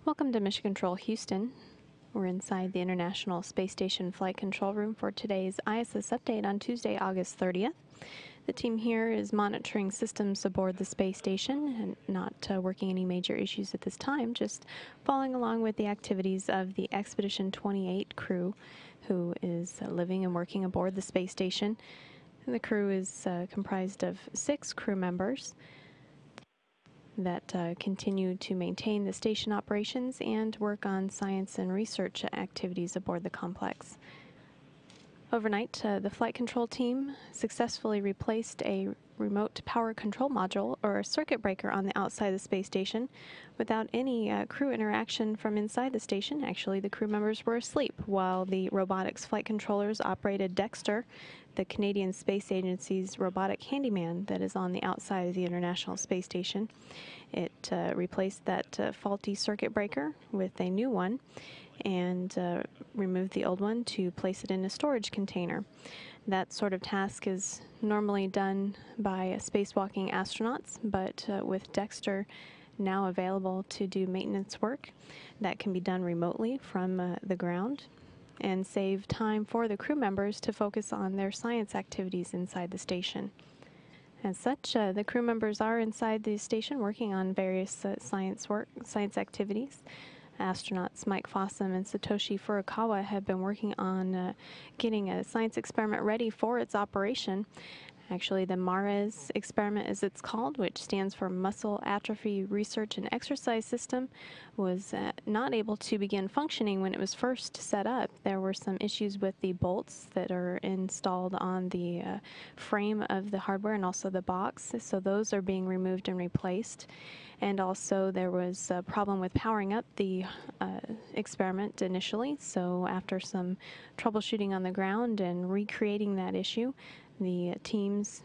Welcome to Mission Control Houston. We're inside the International Space Station Flight Control Room for today's ISS update on Tuesday, August 30th. The team here is monitoring systems aboard the space station and not working any major issues at this time, just following along with the activities of the Expedition 28 crew who is living and working aboard the space station. And the crew is comprised of 6 crew members that continue to maintain the station operations and work on science and research activities aboard the complex. Overnight, the flight control team successfully replaced a remote power control module or a circuit breaker on the outside of the space station without any crew interaction from inside the station. Actually, the crew members were asleep while the robotics flight controllers operated Dexter, the Canadian Space Agency's robotic handyman that is on the outside of the International Space Station. It replaced that faulty circuit breaker with a new one and removed the old one to place it in a storage container. That sort of task is normally done by spacewalking astronauts, but with Dexter now available to do maintenance work, that can be done remotely from the ground and save time for the crew members to focus on their science activities inside the station. As such, the crew members are inside the station working on various science activities. Astronauts Mike Fossum and Satoshi Furukawa have been working on getting a science experiment ready for its operation. Actually, the MARES experiment, as it's called, which stands for Muscle Atrophy Research and Exercise System, was not able to begin functioning when it was first set up. There were some issues with the bolts that are installed on the frame of the hardware and also the box, so those are being removed and replaced. And also there was a problem with powering up the experiment initially, so after some troubleshooting on the ground and recreating that issue, the teams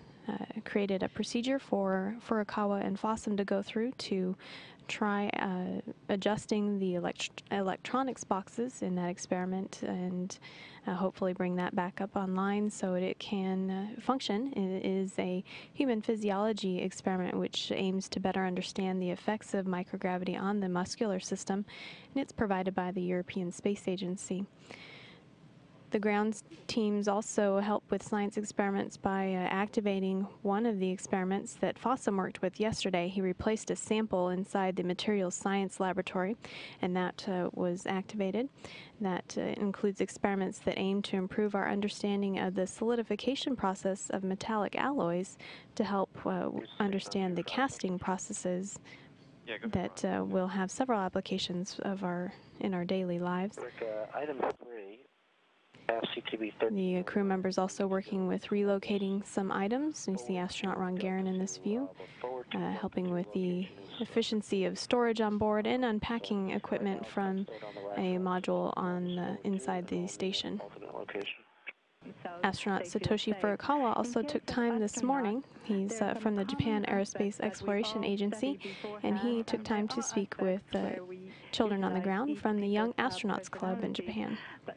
created a procedure for Furukawa and Fossum to go through to try adjusting the electronics boxes in that experiment and hopefully bring that back up online so it can function. It is a human physiology experiment which aims to better understand the effects of microgravity on the muscular system, and it's provided by the European Space Agency. The ground teams also help with science experiments by activating one of the experiments that Fossum worked with yesterday. He replaced a sample inside the materials science laboratory, and that was activated. That includes experiments that aim to improve our understanding of the solidification process of metallic alloys to help understand the casting processes that will have several applications in our daily lives. Item 3. The crew members also working with relocating some items. You see astronaut Ron Guerin in this view, helping with the efficiency of storage on board and unpacking equipment from a module on inside the station. Astronaut Satoshi Furukawa also took time this morning. He's from the Japan Aerospace Exploration Agency, and he took time to speak with children on the ground from the Young Astronauts Club in Japan. But